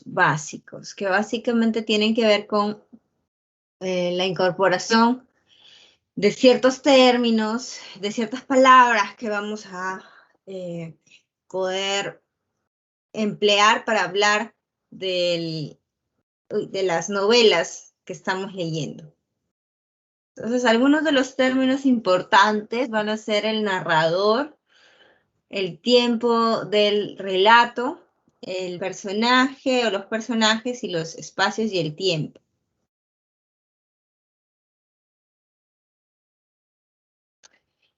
básicos, que básicamente tienen que ver con la incorporación de ciertos términos, de ciertas palabras que vamos a poder emplear para hablar de las novelas que estamos leyendo. Entonces, algunos de los términos importantes van a ser el narrador, el tiempo del relato, el personaje o los personajes y los espacios y el tiempo.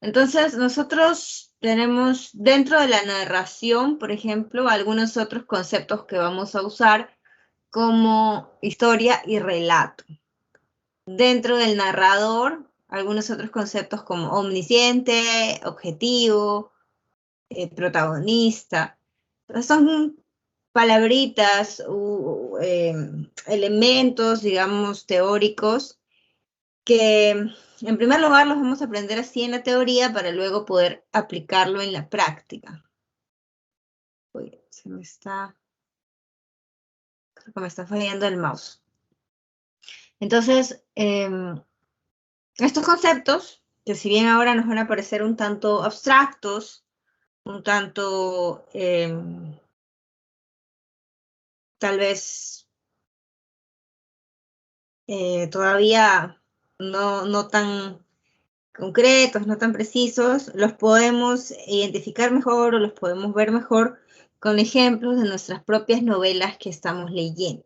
Entonces, nosotros tenemos dentro de la narración, por ejemplo, algunos otros conceptos que vamos a usar como historia y relato. Dentro del narrador, algunos otros conceptos como omnisciente, objetivo, protagonista. Son palabritas u elementos, digamos, teóricos que en primer lugar los vamos a aprender así en la teoría para luego poder aplicarlo en la práctica. Uy, creo que me está fallando el mouse. Entonces, estos conceptos, que si bien ahora nos van a parecer un tanto abstractos, un tanto tal vez todavía no tan concretos, no tan precisos, los podemos identificar mejor o los podemos ver mejor con ejemplos de nuestras propias novelas que estamos leyendo.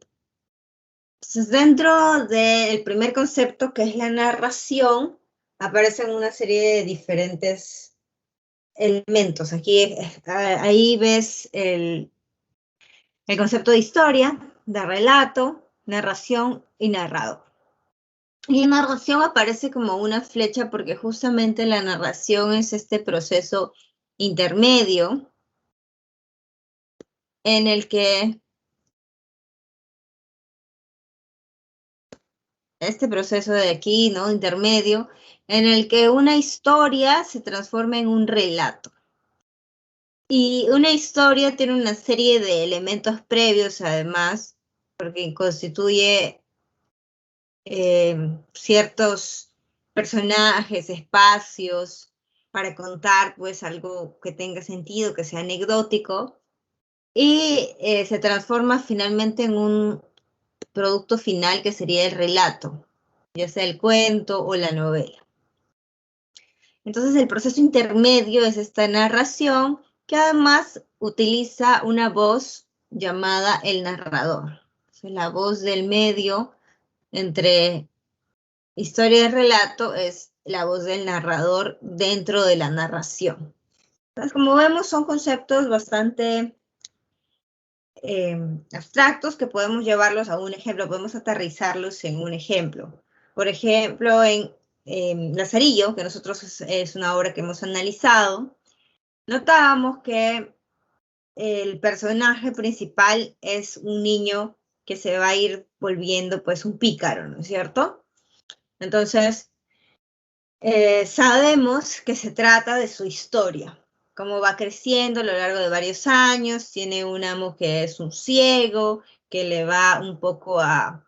Entonces, dentro del primer concepto, que es la narración, aparecen una serie de diferentes elementos. Ahí ves el concepto de historia, de relato, narración y narrador. Y la narración aparece como una flecha porque justamente la narración es este proceso intermedio en el que este proceso de aquí, ¿no? Intermedio, en el que una historia se transforma en un relato. Y una historia tiene una serie de elementos previos, además, porque constituye ciertos personajes, espacios, para contar pues algo que tenga sentido, que sea anecdótico, y se transforma finalmente en un producto final que sería el relato, ya sea el cuento o la novela. Entonces el proceso intermedio es esta narración que además utiliza una voz llamada el narrador. Entonces, la voz del medio entre historia y relato es la voz del narrador dentro de la narración. Entonces, como vemos, son conceptos bastante abstractos que podemos llevarlos a un ejemplo, podemos aterrizarlos en un ejemplo. Por ejemplo, en Lazarillo, que nosotros es una obra que hemos analizado, notábamos que el personaje principal es un niño que se va a ir volviendo pues un pícaro, ¿no es cierto? Entonces, sabemos que se trata de su historia, cómo va creciendo a lo largo de varios años, tiene un amo que es un ciego, que le va un poco a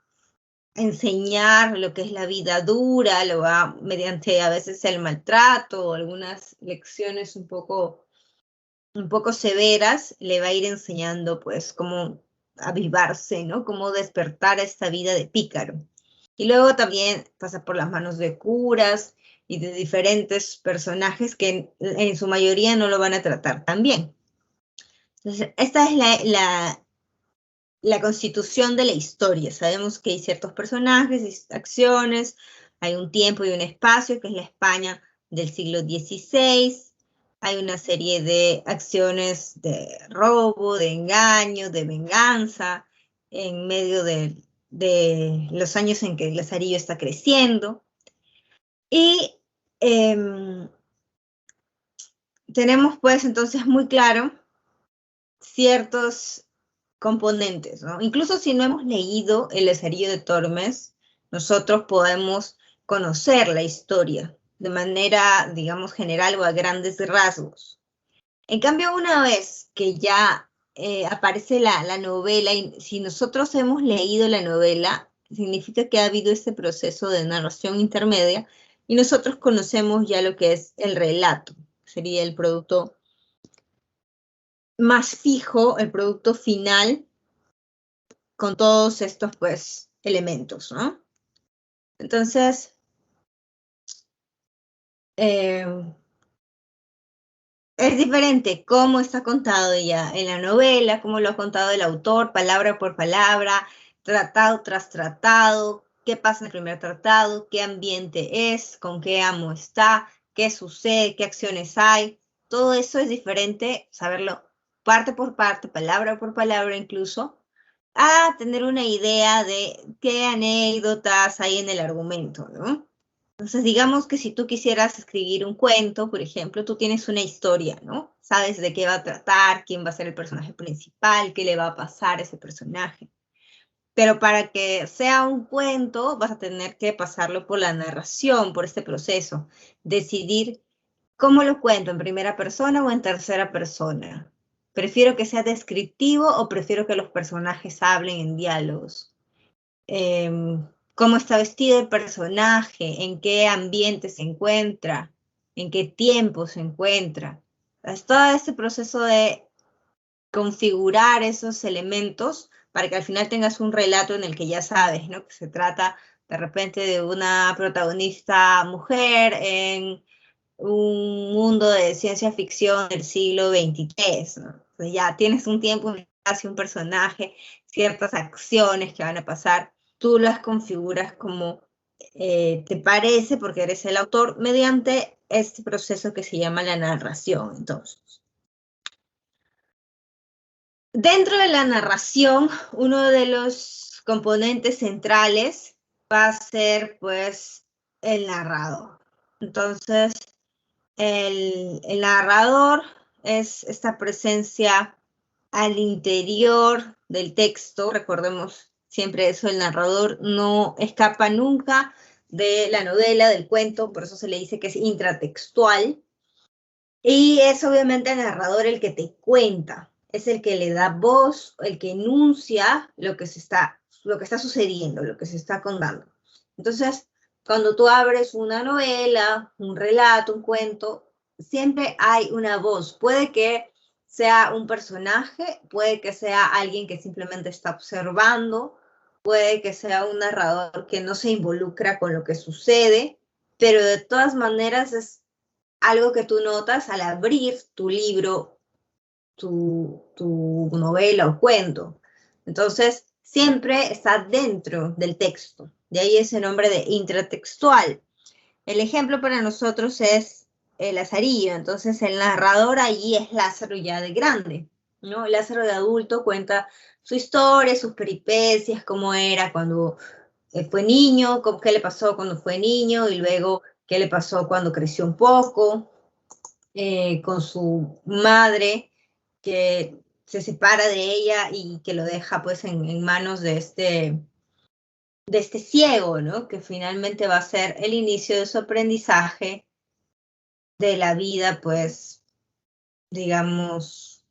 enseñar lo que es la vida dura, lo va mediante a veces el maltrato o algunas lecciones un poco severas, le va a ir enseñando pues cómo avivarse, ¿no? Cómo despertar a esta vida de pícaro. Y luego también pasa por las manos de curas y de diferentes personajes que en su mayoría no lo van a tratar tan bien. Entonces, esta es la constitución de la historia. Sabemos que hay ciertos personajes y acciones, hay un tiempo y un espacio, que es la España del siglo XVI, hay una serie de acciones de robo, de engaño, de venganza, en medio de los años en que Lazarillo está creciendo. Y tenemos pues entonces muy claro ciertos componentes, ¿no? Incluso si no hemos leído El Lazarillo de Tormes, nosotros podemos conocer la historia de manera, digamos, general o a grandes rasgos. En cambio, una vez que ya aparece la novela, y si nosotros hemos leído la novela, significa que ha habido este proceso de narración intermedia y nosotros conocemos ya lo que es el relato, sería el producto más fijo, el producto final con todos estos, pues, elementos, ¿no? Entonces, es diferente cómo está contado ya en la novela, cómo lo ha contado el autor, palabra por palabra, tratado tras tratado, qué pasa en el primer tratado, qué ambiente es, con qué amo está, qué sucede, qué acciones hay. Todo eso es diferente, saberlo parte por parte, palabra por palabra incluso, a tener una idea de qué anécdotas hay en el argumento, ¿no? Entonces, digamos que si tú quisieras escribir un cuento, por ejemplo, tú tienes una historia, ¿no? Sabes de qué va a tratar, quién va a ser el personaje principal, qué le va a pasar a ese personaje. Pero para que sea un cuento, vas a tener que pasarlo por la narración, por este proceso. Decidir cómo lo cuento, en primera persona o en tercera persona. Prefiero que sea descriptivo o prefiero que los personajes hablen en diálogos. Cómo está vestido el personaje, en qué ambiente se encuentra, en qué tiempo se encuentra. Es todo este proceso de configurar esos elementos para que al final tengas un relato en el que ya sabes, ¿no? Que se trata de repente de una protagonista mujer en un mundo de ciencia ficción del siglo XXIII, ¿no? Entonces ya tienes un tiempo, un espacio, un personaje, ciertas acciones que van a pasar, tú las configuras como te parece porque eres el autor mediante este proceso que se llama la narración. Entonces, dentro de la narración, uno de los componentes centrales va a ser pues el narrador. Entonces, el narrador es esta presencia al interior del texto. Recordemos siempre eso, el narrador no escapa nunca de la novela, del cuento, por eso se le dice que es intratextual. Y es obviamente el narrador el que te cuenta, es el que le da voz, el que enuncia lo que está sucediendo, lo que se está contando. Entonces, cuando tú abres una novela, un relato, un cuento, siempre hay una voz. Puede que sea un personaje, puede que sea alguien que simplemente está observando, puede que sea un narrador que no se involucra con lo que sucede, pero de todas maneras es algo que tú notas al abrir tu libro, tu novela o cuento. Entonces, siempre está dentro del texto. De ahí ese nombre de intratextual. El ejemplo para nosotros es el Lazarillo. Entonces, el narrador allí es Lázaro ya de grande, ¿no? Lázaro de adulto cuenta su historia, sus peripecias, cómo era cuando fue niño, qué le pasó cuando fue niño y luego qué le pasó cuando creció un poco, con su madre que se separa de ella y que lo deja pues en manos de este ciego, ¿no? Que finalmente va a ser el inicio de su aprendizaje de la vida, pues, digamos,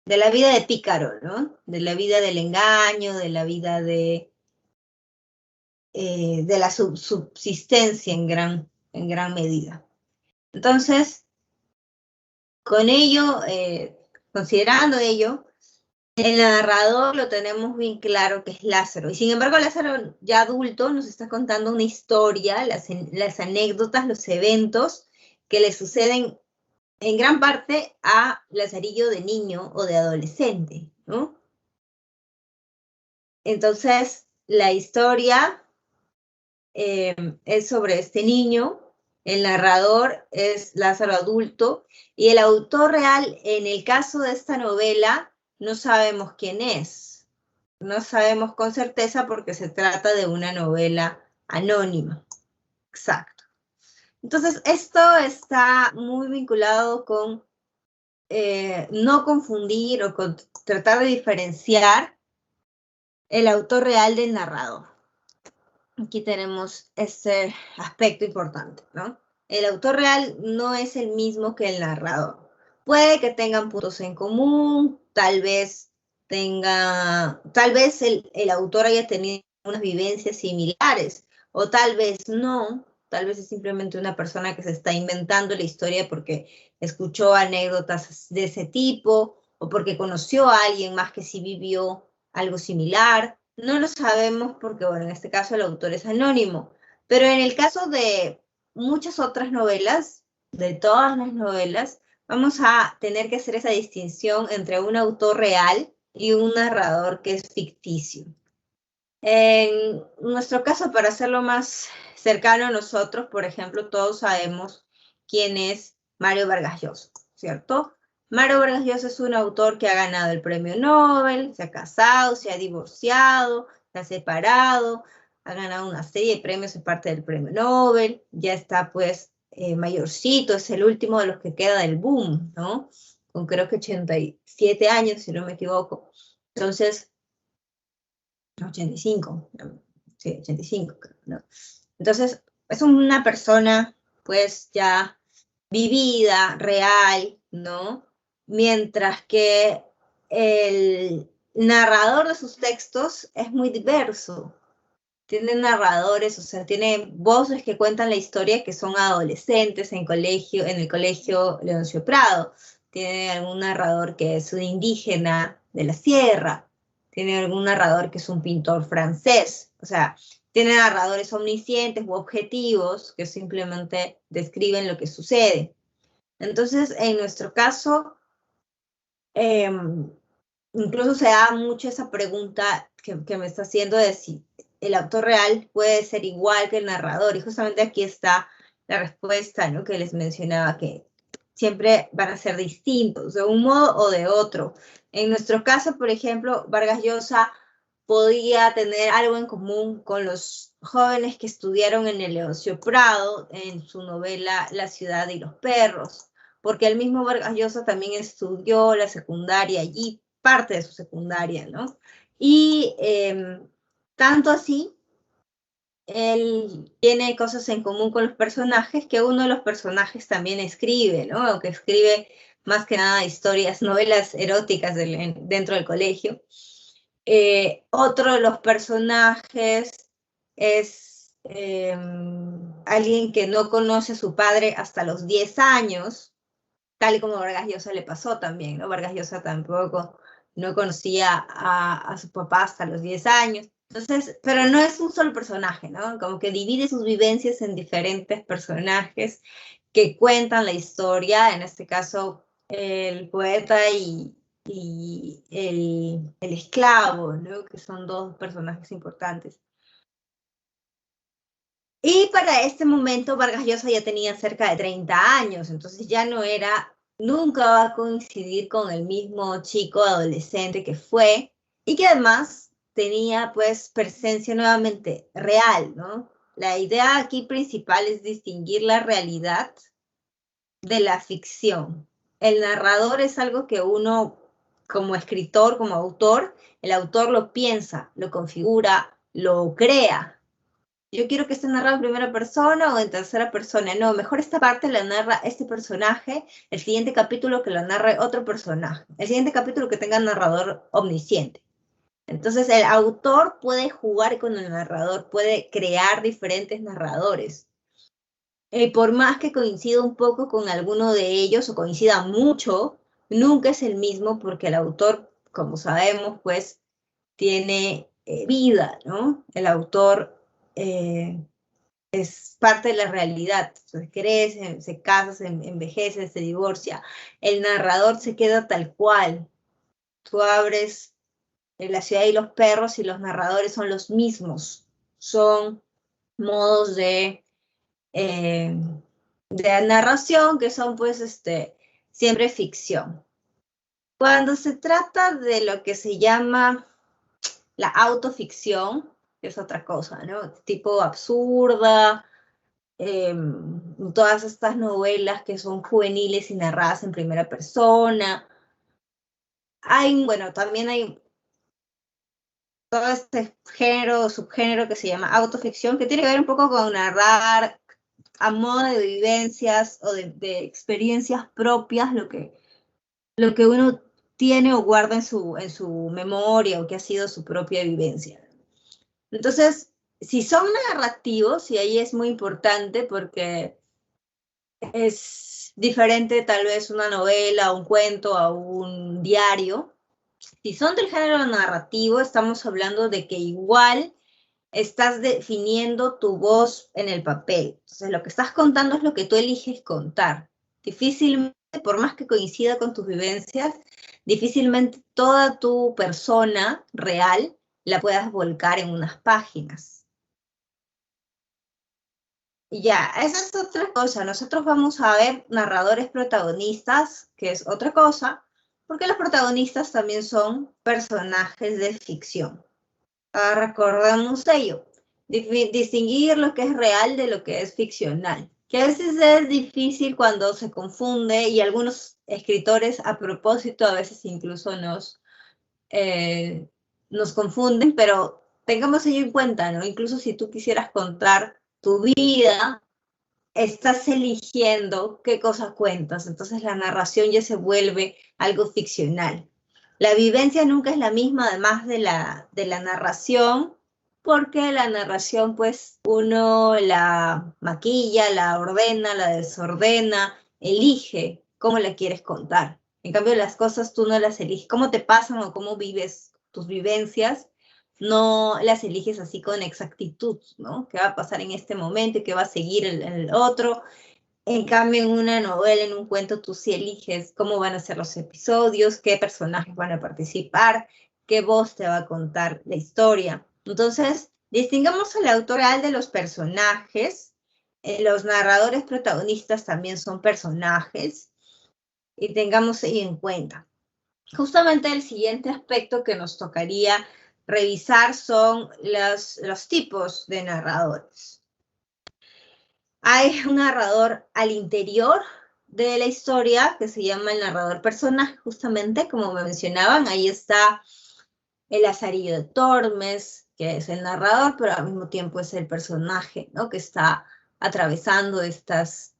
de la vida de pícaro, ¿no? De la vida del engaño, de la vida de la subsistencia en gran medida. Entonces, con ello, considerando ello, el narrador lo tenemos bien claro que es Lázaro. Y sin embargo, Lázaro ya adulto nos está contando una historia, las anécdotas, los eventos que le suceden en gran parte a Lazarillo de niño o de adolescente, ¿no? Entonces, la historia es sobre este niño, el narrador es Lázaro adulto y el autor real, en el caso de esta novela, no sabemos quién es. No sabemos con certeza porque se trata de una novela anónima. Exacto. Entonces, esto está muy vinculado con no confundir o con tratar de diferenciar el autor real del narrador. Aquí tenemos ese aspecto importante, ¿no? El autor real no es el mismo que el narrador. Puede que tengan puntos en común, tal vez tal vez el autor haya tenido unas vivencias similares, o tal vez no, tal vez es simplemente una persona que se está inventando la historia porque escuchó anécdotas de ese tipo, o porque conoció a alguien más que sí vivió algo similar. No lo sabemos porque, bueno, en este caso el autor es anónimo, pero en el caso de muchas otras novelas, de todas las novelas, vamos a tener que hacer esa distinción entre un autor real y un narrador que es ficticio. En nuestro caso, para hacerlo más cercano a nosotros, por ejemplo, todos sabemos quién es Mario Vargas Llosa, ¿cierto? Mario Vargas Llosa es un autor que ha ganado el premio Nobel, se ha casado, se ha divorciado, se ha separado, ha ganado una serie de premios en parte del premio Nobel, ya está pues mayorcito, es el último de los que queda del boom, ¿no? Con creo que 87 años, si no me equivoco. Entonces, 85, sí, 85, ¿no? Entonces, es una persona, pues, ya vivida, real, ¿no? Mientras que el narrador de sus textos es muy diverso. Tiene narradores, o sea, tiene voces que cuentan la historia que son adolescentes en el colegio Leoncio Prado. Tiene algún narrador que es un indígena de la sierra. Tiene algún narrador que es un pintor francés. O sea, tiene narradores omniscientes u objetivos que simplemente describen lo que sucede. Entonces, en nuestro caso, eh, incluso se da mucho esa pregunta que me está haciendo de si el autor real puede ser igual que el narrador. Y justamente aquí está la respuesta, ¿no? Que les mencionaba, que siempre van a ser distintos, de un modo o de otro. En nuestro caso, por ejemplo, Vargas Llosa podía tener algo en común con los jóvenes que estudiaron en el Leoncio Prado en su novela La ciudad y los perros, porque el mismo Vargas Llosa también estudió la secundaria allí, parte de su secundaria, ¿no? Y tanto así, él tiene cosas en común con los personajes, que uno de los personajes también escribe, ¿no? O que escribe más que nada historias, novelas eróticas dentro del colegio. Otro de los personajes es alguien que no conoce a su padre hasta los 10 años, tal y como a Vargas Llosa le pasó también, ¿no? Vargas Llosa tampoco no conocía a su papá hasta los 10 años. Entonces, pero no es un solo personaje, ¿no? Como que divide sus vivencias en diferentes personajes que cuentan la historia, en este caso el poeta y el esclavo, ¿no? Que son dos personajes importantes. Y para este momento Vargas Llosa ya tenía cerca de 30 años, entonces ya no era, nunca va a coincidir con el mismo chico adolescente que fue, y que además tenía pues presencia nuevamente real, ¿no? La idea aquí principal es distinguir la realidad de la ficción. El narrador es algo que uno, como escritor, como autor, el autor lo piensa, lo configura, lo crea. Yo quiero que esté narrado en primera persona o en tercera persona. No, mejor esta parte la narra este personaje, el siguiente capítulo que lo narre otro personaje, el siguiente capítulo que tenga narrador omnisciente. Entonces el autor puede jugar con el narrador, puede crear diferentes narradores. Por más que coincida un poco con alguno de ellos o coincida mucho, nunca es el mismo porque el autor, como sabemos, pues tiene vida, ¿no? El autor es parte de la realidad. Se crece, se casa, se envejece, se divorcia. El narrador se queda tal cual. Tú abres La ciudad y los perros y los narradores son los mismos. Son modos de narración que son pues siempre ficción. Cuando se trata de lo que se llama la autoficción, que es otra cosa, ¿no? Tipo absurda, todas estas novelas que son juveniles y narradas en primera persona. Bueno, también hay todo este género, subgénero que se llama autoficción, que tiene que ver un poco con narrar a modo de vivencias o de experiencias propias lo que uno tiene o guarda en su memoria o que ha sido su propia vivencia. Entonces, si son narrativos, y ahí es muy importante porque es diferente tal vez una novela, un cuento a un diario. Si son del género narrativo, estamos hablando de que igual estás definiendo tu voz en el papel. Entonces, lo que estás contando es lo que tú eliges contar. Difícilmente, por más que coincida con tus vivencias, difícilmente toda tu persona real la puedas volcar en unas páginas. Y ya, esa es otra cosa. Nosotros vamos a ver narradores protagonistas, que es otra cosa, porque los protagonistas también son personajes de ficción. Recordemos ello, distinguir lo que es real de lo que es ficcional, que a veces es difícil cuando se confunde y algunos escritores a propósito a veces incluso nos confunden, pero tengamos ello en cuenta, ¿no? Incluso si tú quisieras contar tu vida, estás eligiendo qué cosa cuentas, entonces la narración ya se vuelve algo ficcional. La vivencia nunca es la misma, además de la narración, porque la narración, pues, uno la maquilla, la ordena, la desordena, elige cómo la quieres contar. En cambio, las cosas tú no las eliges, cómo te pasan o cómo vives tus vivencias, no las eliges así con exactitud, ¿no? ¿Qué va a pasar en este momento y qué va a seguir el otro? En cambio, en una novela, en un cuento, tú sí eliges cómo van a ser los episodios, qué personajes van a participar, qué voz te va a contar la historia. Entonces, distingamos al autor real de los personajes. Los narradores protagonistas también son personajes y tengamos ahí en cuenta. Justamente el siguiente aspecto que nos tocaría revisar son los tipos de narradores. Hay un narrador al interior de la historia que se llama el narrador personaje, justamente como me mencionaban, ahí está el Lazarillo de Tormes, que es el narrador, pero al mismo tiempo es el personaje, ¿no? Que está atravesando estas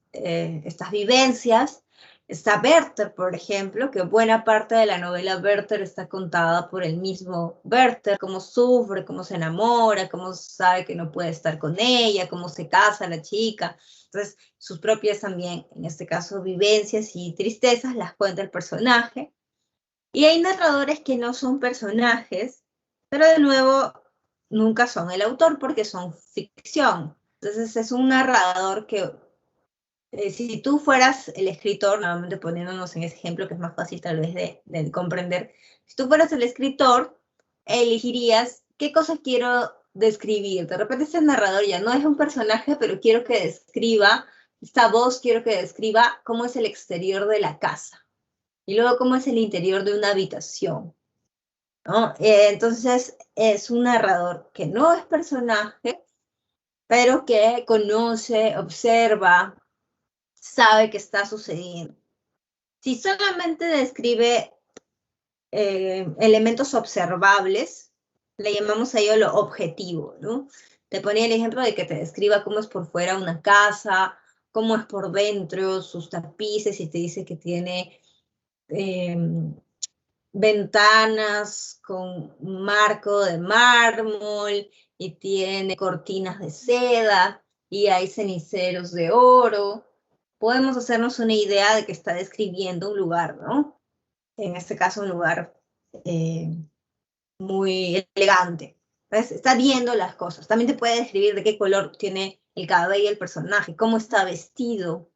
vivencias. Está Werther, por ejemplo, que buena parte de la novela Werther está contada por el mismo Werther, cómo sufre, cómo se enamora, cómo sabe que no puede estar con ella, cómo se casa la chica. Entonces, sus propias también, en este caso, vivencias y tristezas las cuenta el personaje. Y hay narradores que no son personajes, pero de nuevo nunca son el autor porque son ficción. Entonces es un narrador que, si tú fueras el escritor, nuevamente poniéndonos en ese ejemplo que es más fácil tal vez de comprender, si tú fueras el escritor, elegirías qué cosas quiero describir. De repente ese narrador ya no es un personaje, pero quiero que describa, esta voz quiero que describa cómo es el exterior de la casa. Y luego cómo es el interior de una habitación, ¿no? Entonces es un narrador que no es personaje, pero que conoce, observa, sabe qué está sucediendo. Si solamente describe elementos observables, le llamamos a ello lo objetivo, ¿no? Te ponía el ejemplo de que te describa cómo es por fuera una casa, cómo es por dentro, sus tapices, y te dice que tiene ventanas con marco de mármol y tiene cortinas de seda y hay ceniceros de oro. Podemos hacernos una idea de que está describiendo un lugar, ¿no? En este caso, un lugar muy elegante. Entonces, está viendo las cosas. También te puede describir de qué color tiene el cabello el personaje, cómo está vestido,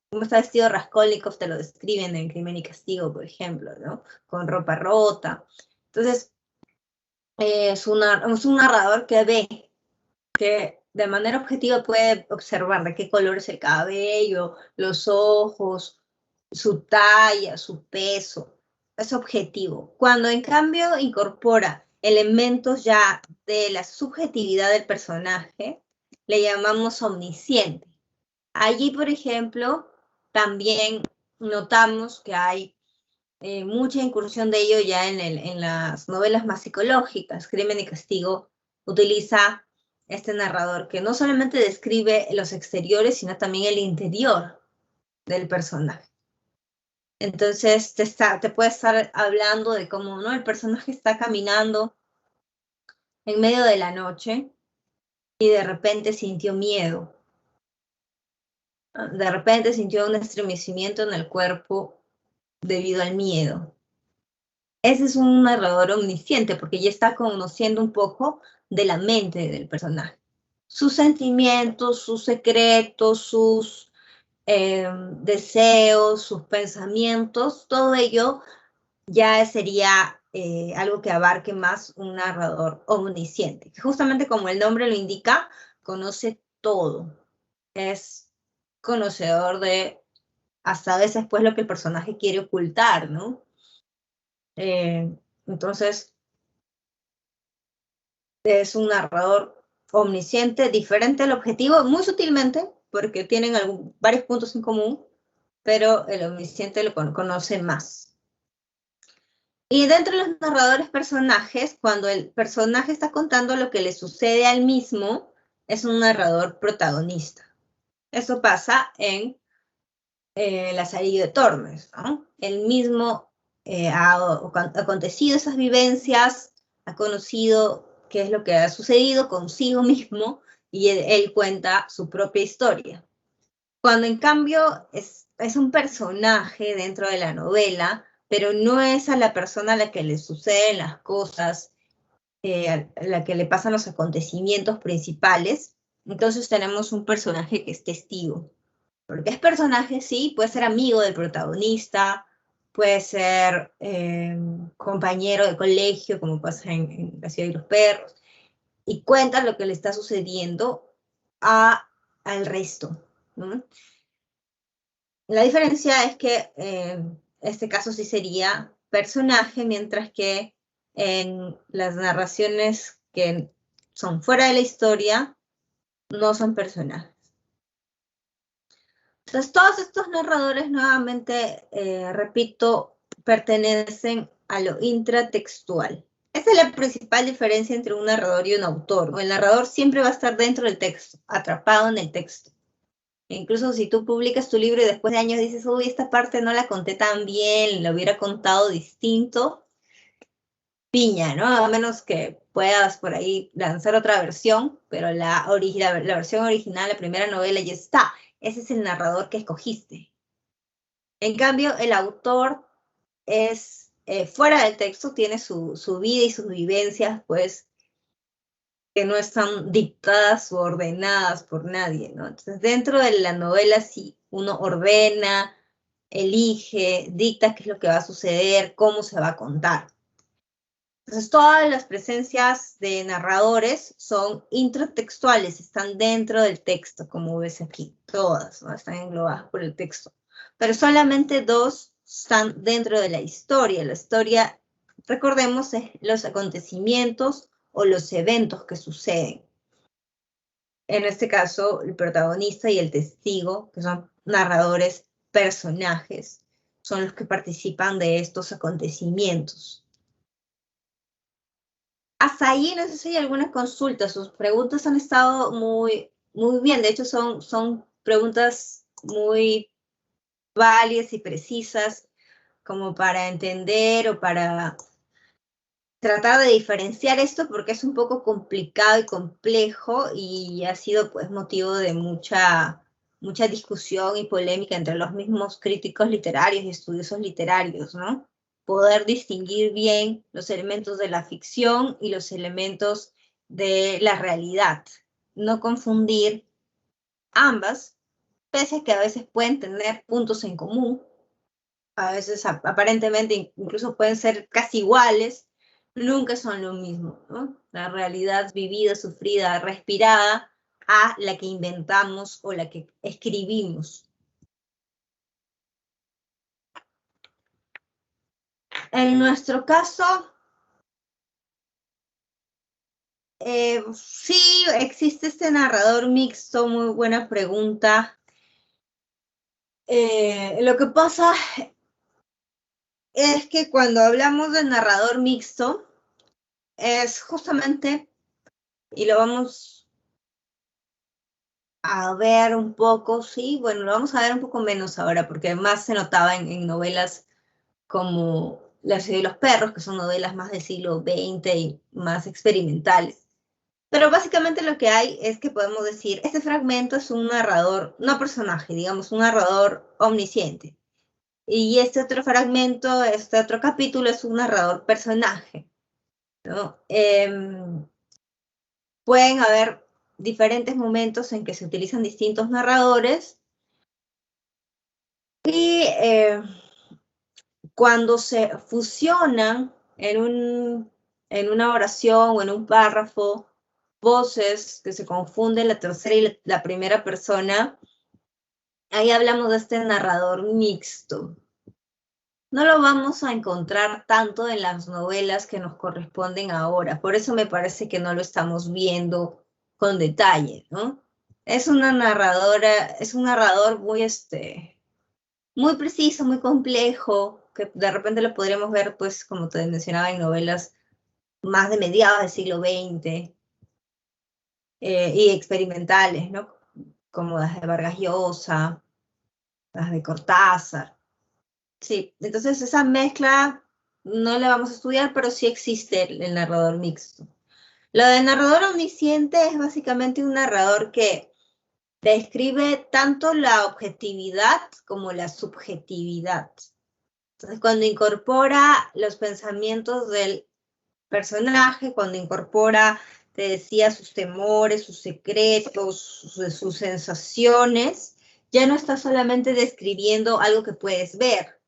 Raskolnikov te lo describen en Crimen y Castigo, por ejemplo, ¿no? Con ropa rota. Entonces, es un narrador que ve, que de manera objetiva puede observar de qué color es el cabello, los ojos, su talla, su peso. Es objetivo. Cuando en cambio incorpora elementos ya de la subjetividad del personaje, le llamamos omnisciente. Allí, por ejemplo, también notamos que hay mucha incursión de ello ya en las novelas más psicológicas. Crimen y Castigo utiliza este narrador que no solamente describe los exteriores, sino también el interior del personaje. Entonces te puede estar hablando de cómo, ¿no? El personaje está caminando en medio de la noche y de repente sintió miedo. De repente sintió un estremecimiento en el cuerpo debido al miedo. Ese es un narrador omnisciente porque ya está conociendo un poco de la mente del personaje. Sus sentimientos, sus secretos, sus deseos, sus pensamientos, todo ello ya sería algo que abarque más un narrador omnisciente. Justamente como el nombre lo indica, conoce todo. Es conocedor de hasta a veces pues lo que el personaje quiere ocultar, ¿no? Entonces, es un narrador omnisciente, diferente al objetivo, muy sutilmente, porque tienen varios puntos en común, pero el omnisciente lo conoce más. Y dentro de los narradores personajes, cuando el personaje está contando lo que le sucede al mismo, es un narrador protagonista. Eso pasa en Lazarillo de Tormes, ¿no? Él mismo ha acontecido esas vivencias, ha conocido qué es lo que ha sucedido consigo mismo y él cuenta su propia historia. Cuando en cambio es un personaje dentro de la novela, pero no es a la persona a la que le suceden las cosas, a la que le pasan los acontecimientos principales, entonces tenemos un personaje que es testigo. Porque es personaje, sí, puede ser amigo del protagonista, puede ser compañero de colegio, como pasa en La ciudad de los perros, y cuenta lo que le está sucediendo al resto, ¿no? La diferencia es que este caso sí sería personaje, mientras que en las narraciones que son fuera de la historia no son personajes. Entonces, todos estos narradores, nuevamente, repito, pertenecen a lo intratextual. Esa es la principal diferencia entre un narrador y un autor. El narrador siempre va a estar dentro del texto, atrapado en el texto. Incluso si tú publicas tu libro y después de años dices, uy, esta parte no la conté tan bien, la hubiera contado distinto, piña, ¿no? A menos que puedas por ahí lanzar otra versión, pero la versión original, la primera novela ya está. Ese es el narrador que escogiste. En cambio, el autor es fuera del texto, tiene su vida y sus vivencias, pues, que no están dictadas o ordenadas por nadie, ¿no? Entonces, dentro de la novela sí uno ordena, elige, dicta qué es lo que va a suceder, cómo se va a contar. Entonces, todas las presencias de narradores son intratextuales, están dentro del texto, como ves aquí, todas, ¿no? Están englobadas por el texto. Pero solamente dos están dentro de la historia. La historia, recordemos, es los acontecimientos o los eventos que suceden. En este caso, el protagonista y el testigo, que son narradores personajes, son los que participan de estos acontecimientos. Hasta ahí no sé si hay alguna consulta. Sus preguntas han estado muy, muy bien. De hecho, son preguntas muy válidas y precisas como para entender o para tratar de diferenciar esto porque es un poco complicado y complejo y ha sido pues motivo de mucha discusión y polémica entre los mismos críticos literarios y estudiosos literarios, ¿no? Poder distinguir bien los elementos de la ficción y los elementos de la realidad. No confundir ambas, pese a que a veces pueden tener puntos en común, a veces aparentemente incluso pueden ser casi iguales, nunca son lo mismo, ¿no? La realidad vivida, sufrida, respirada, a la que inventamos o la que escribimos. En nuestro caso, sí, existe este narrador mixto, muy buena pregunta. Lo que pasa es que cuando hablamos de narrador mixto, es justamente, y lo vamos A ver un poco, sí, bueno, lo vamos a ver un poco menos ahora, porque más se notaba en novelas como La ciudad y los perros, que son novelas más del siglo XX y más experimentales. Pero básicamente lo que hay es que podemos decir, este fragmento es un narrador, no personaje, digamos, un narrador omnisciente. Y este otro fragmento, este otro capítulo es un narrador personaje, ¿no? Pueden haber diferentes momentos en que se utilizan distintos narradores y cuando se fusionan en una oración o en un párrafo voces que se confunden la tercera y la primera persona, ahí hablamos de este narrador mixto. No lo vamos a encontrar tanto en las novelas que nos corresponden ahora, por eso me parece que no lo estamos viendo con detalle, ¿no? Es una narradora, es un narrador muy preciso, muy complejo, que de repente lo podríamos ver, pues, como te mencionaba, en novelas más de mediados del siglo XX y experimentales, ¿no? Como las de Vargas Llosa, las de Cortázar. Sí, entonces esa mezcla no la vamos a estudiar, pero sí existe el narrador mixto. Lo del narrador omnisciente es básicamente un narrador que describe tanto la objetividad como la subjetividad. Entonces, cuando incorpora los pensamientos del personaje, cuando incorpora, te decía, sus temores, sus secretos, sus sensaciones, ya no está solamente describiendo algo que puedes ver,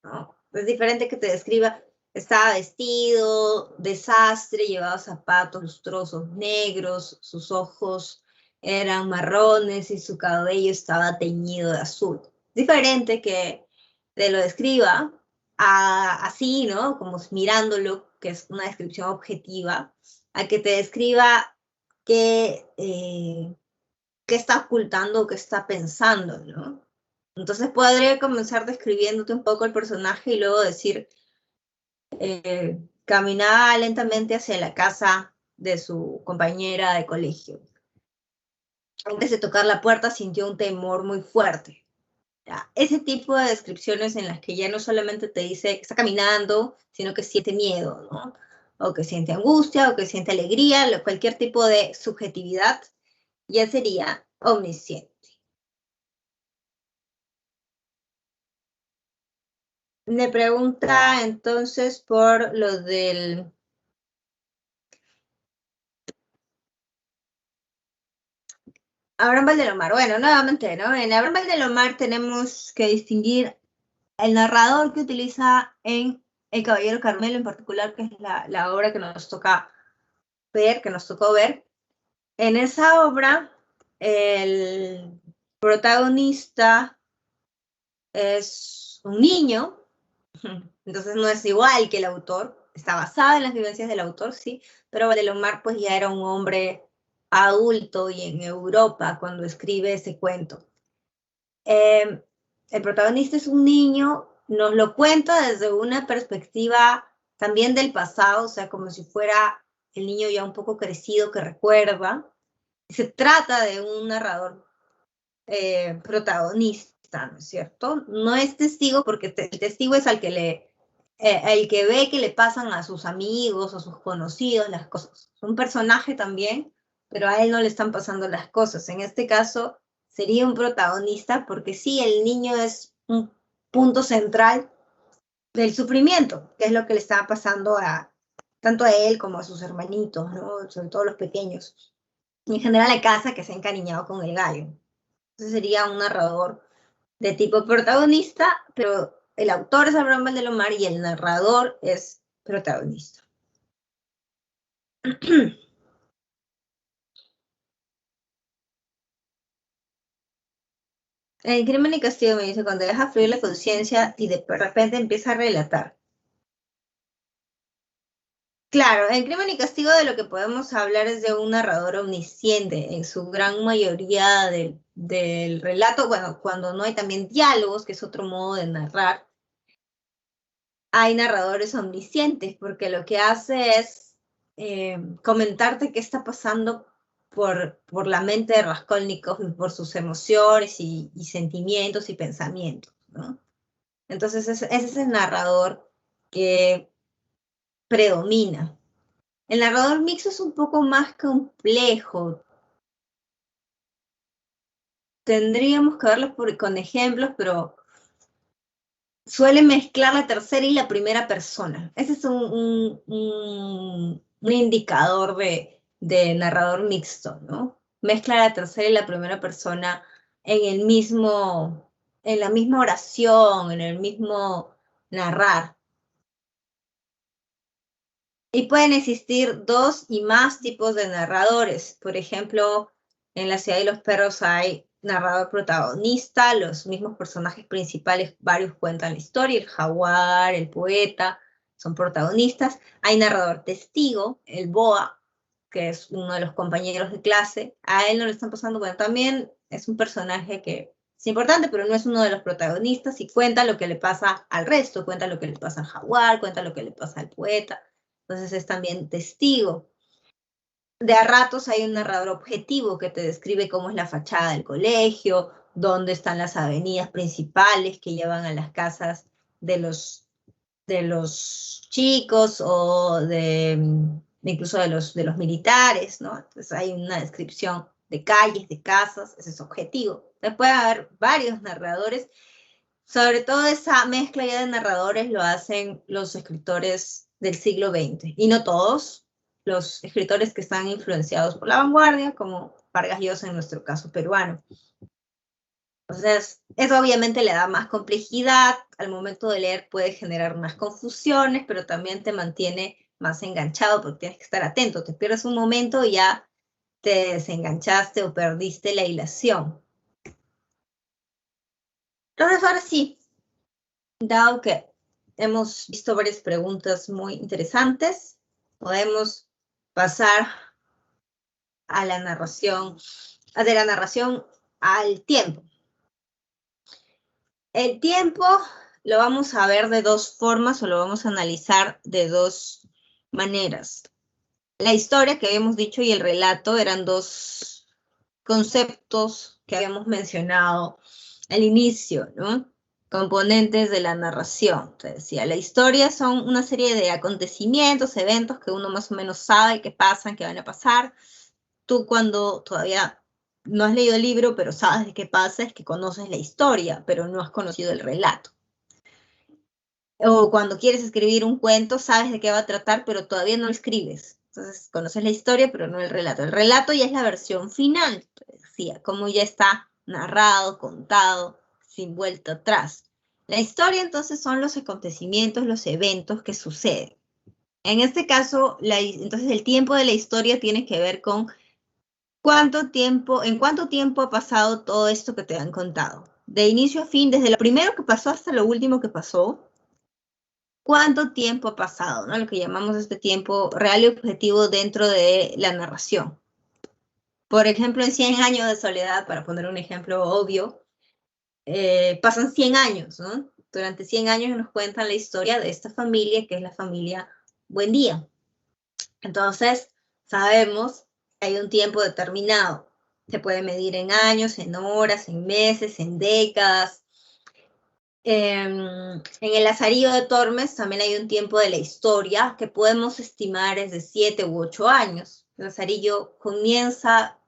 ¿no? Es diferente que te describa, estaba vestido, desastre, llevaba zapatos lustrosos negros, sus ojos eran marrones y su cabello estaba teñido de azul. Diferente que te lo describa así, ¿no? Como mirándolo, que es una descripción objetiva, a que te describa qué está ocultando o qué está pensando, ¿no? Entonces podría comenzar describiéndote un poco el personaje y luego decir, caminaba lentamente hacia la casa de su compañera de colegio. Antes de tocar la puerta sintió un temor muy fuerte. ¿Ya? Ese tipo de descripciones en las que ya no solamente te dice que está caminando, sino que siente miedo, ¿no? O que siente angustia, o que siente alegría, cualquier tipo de subjetividad, ya sería omnisciente. Me pregunta entonces por lo del Abraham Valdelomar. Bueno, nuevamente, ¿no? En Abraham Valdelomar tenemos que distinguir el narrador que utiliza en El Caballero Carmelo en particular, que es la obra que nos toca ver, que nos tocó ver. En esa obra, el protagonista es un niño, entonces no es igual que el autor, está basada en las vivencias del autor, sí, pero Valdelomar pues ya era un hombre adulto y en Europa cuando escribe ese cuento. El protagonista es un niño, nos lo cuenta desde una perspectiva también del pasado, o sea, como si fuera el niño ya un poco crecido que recuerda. Se trata de un narrador protagonista, ¿no es cierto? No es testigo porque el testigo es el que ve que le pasan a sus amigos, a sus conocidos las cosas. Es un personaje también, pero a él no le están pasando las cosas. En este caso sería un protagonista porque sí, el niño es un punto central del sufrimiento, que es lo que le está pasando tanto a él como a sus hermanitos, ¿no? Sobre todo los pequeños. Y en general la casa que se ha encariñado con el gallo. Entonces sería un narrador de tipo protagonista, pero el autor es Abraham Valdelomar y el narrador es protagonista. En Crimen y Castigo me dice, cuando deja fluir la conciencia y de repente empieza a relatar. Claro, en Crimen y Castigo de lo que podemos hablar es de un narrador omnisciente, en su gran mayoría del relato, bueno, cuando no hay también diálogos, que es otro modo de narrar, hay narradores omniscientes, porque lo que hace es comentarte qué está pasando por la mente de Raskolnikov y por sus emociones y sentimientos y pensamientos, ¿no? Entonces ese es el narrador que predomina. El narrador mixto es un poco más complejo. Tendríamos que verlo con ejemplos, pero suele mezclar la tercera y la primera persona. Ese es un indicador de narrador mixto, ¿no? Mezcla la tercera y la primera persona en la misma oración, en el mismo narrar. Y pueden existir dos y más tipos de narradores. Por ejemplo, en La ciudad de los perros hay narrador protagonista, los mismos personajes principales, varios cuentan la historia, el jaguar, el poeta, son protagonistas. Hay narrador testigo, el boa, que es uno de los compañeros de clase. A él no le están pasando, bueno, también es un personaje que es importante, pero no es uno de los protagonistas y cuenta lo que le pasa al resto, cuenta lo que le pasa al jaguar, cuenta lo que le pasa al poeta. Entonces es también testigo. De a ratos hay un narrador objetivo que te describe cómo es la fachada del colegio, dónde están las avenidas principales que llevan a las casas de los chicos o incluso de los militares, ¿no? Entonces hay una descripción de calles, de casas, ese es objetivo. Después puede haber varios narradores, sobre todo esa mezcla ya de narradores lo hacen los escritores del siglo XX, y no todos, los escritores que están influenciados por la vanguardia, como Vargas Llosa en nuestro caso peruano. Entonces, eso obviamente le da más complejidad, al momento de leer puede generar más confusiones, pero también te mantiene más enganchado porque tienes que estar atento, te pierdes un momento y ya te desenganchaste o perdiste la hilación. Entonces, ahora sí, dado que hemos visto varias preguntas muy interesantes, podemos pasar a la narración, de la narración al tiempo. El tiempo lo vamos a ver de dos formas o lo vamos a analizar de dos maneras. La historia que habíamos dicho y el relato eran dos conceptos que habíamos mencionado al inicio, ¿no? Componentes de la narración. Te decía, la historia son una serie de acontecimientos, eventos que uno más o menos sabe que pasan, que van a pasar. Tú cuando todavía no has leído el libro, pero sabes de qué pasa, es que conoces la historia, pero no has conocido el relato. O cuando quieres escribir un cuento, sabes de qué va a tratar, pero todavía no lo escribes. Entonces, conoces la historia, pero no el relato. El relato ya es la versión final, te decía, como ya está narrado, contado, sin vuelta atrás. La historia, entonces, son los acontecimientos, los eventos que suceden. En este caso, entonces el tiempo de la historia tiene que ver con en cuánto tiempo ha pasado todo esto que te han contado. De inicio a fin, desde lo primero que pasó hasta lo último que pasó, ¿cuánto tiempo ha pasado? ¿No? Lo que llamamos este tiempo real y objetivo dentro de la narración. Por ejemplo, en 100 años de soledad, para poner un ejemplo obvio, pasan 100 años, ¿no? Durante 100 años nos cuentan la historia de esta familia, que es la familia Buendía. Entonces, sabemos que hay un tiempo determinado. Se puede medir en años, en horas, en meses, en décadas. En el Lazarillo de Tormes también hay un tiempo de la historia que podemos estimar es de 7 u 8 años. El Lazarillo comienza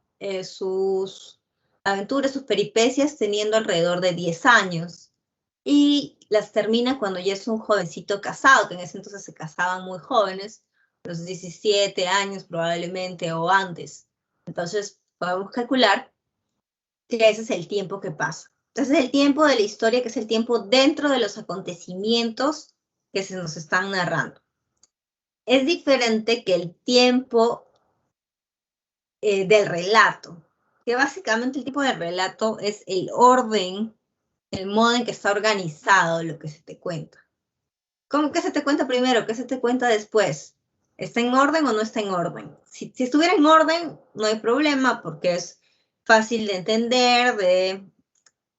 sus aventuras, sus peripecias teniendo alrededor de 10 años y las termina cuando ya es un jovencito casado, que en ese entonces se casaban muy jóvenes, los 17 años probablemente o antes. Entonces podemos calcular que ese es el tiempo que pasa. Entonces el tiempo de la historia, que es el tiempo dentro de los acontecimientos que se nos están narrando. Es diferente que el tiempo del relato, que básicamente el tipo de relato es el orden, el modo en que está organizado lo que se te cuenta. ¿Cómo que se te cuenta primero? ¿Qué se te cuenta después? ¿Está en orden o no está en orden? Si estuviera en orden, no hay problema porque es fácil de entender, de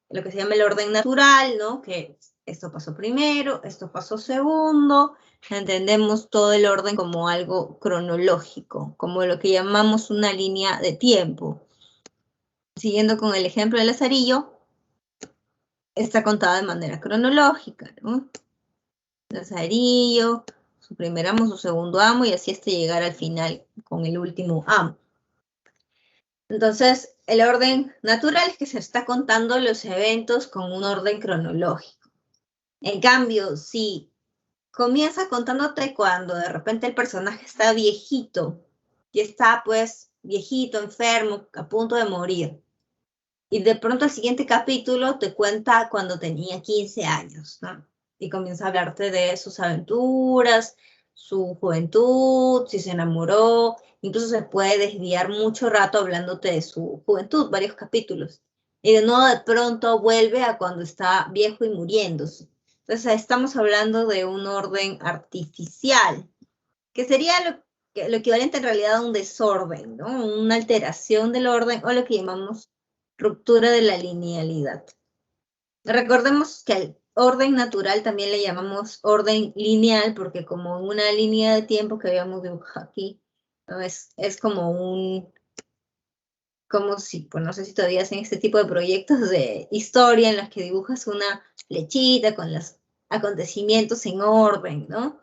lo que se llama el orden natural, ¿no? Que esto pasó primero, esto pasó segundo, entendemos todo el orden como algo cronológico, como lo que llamamos una línea de tiempo. Siguiendo con el ejemplo del lazarillo, está contada de manera cronológica, ¿no? Lazarillo, su primer amo, su segundo amo, y así hasta llegar al final con el último amo. Entonces, el orden natural es que se está contando los eventos con un orden cronológico. En cambio, si comienza contándote cuando de repente el personaje está viejito, y está pues viejito, enfermo, a punto de morir, y de pronto el siguiente capítulo te cuenta cuando tenía 15 años, ¿no? Y comienza a hablarte de sus aventuras, su juventud, si se enamoró, incluso se puede desviar mucho rato hablándote de su juventud, varios capítulos. Y de nuevo de pronto vuelve a cuando está viejo y muriéndose. Entonces estamos hablando de un orden artificial, que sería lo equivalente en realidad a un desorden, ¿no? Una alteración del orden o lo que llamamos ruptura de la linealidad. Recordemos que al orden natural también le llamamos orden lineal, porque como una línea de tiempo que habíamos dibujado aquí, ¿no? Es como como si, pues no sé si todavía hacen este tipo de proyectos de historia en los que dibujas una flechita con los acontecimientos en orden, ¿no?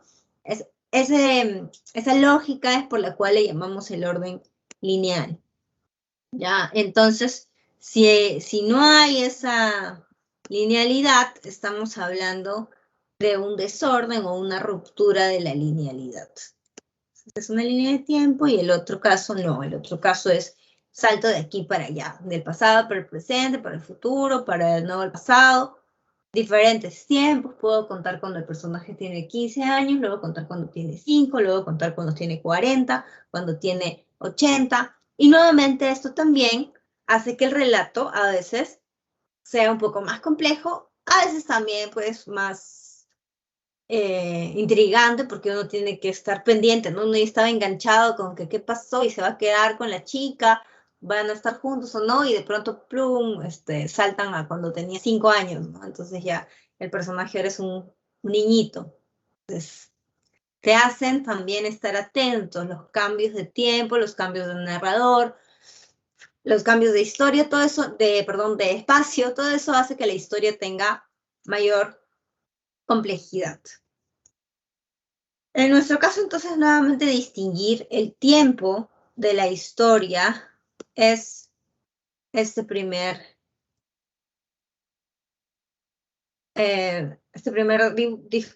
Esa lógica es por la cual le llamamos el orden lineal. ¿Ya? Entonces, si no hay esa linealidad, estamos hablando de un desorden o una ruptura de la linealidad. Es una línea de tiempo y el otro caso no. El otro caso es salto de aquí para allá, del pasado para el presente, para el futuro, para el nuevo al pasado. Diferentes tiempos, puedo contar cuando el personaje tiene 15 años, luego contar cuando tiene 5, luego contar cuando tiene 40, cuando tiene 80. Y nuevamente esto también hace que el relato a veces sea un poco más complejo, a veces también pues más intrigante porque uno tiene que estar pendiente, ¿no? Uno ya estaba enganchado con que qué pasó y se va a quedar con la chica, van a estar juntos o no, y de pronto, plum, saltan a cuando tenía 5 años, ¿no? Entonces ya el personaje ahora es un niñito. Entonces, te hacen también estar atentos, los cambios de tiempo, los cambios de narrador, los cambios de historia, todo eso, perdón, de espacio, todo eso hace que la historia tenga mayor complejidad. En nuestro caso, entonces, nuevamente distinguir el tiempo de la historia es este primer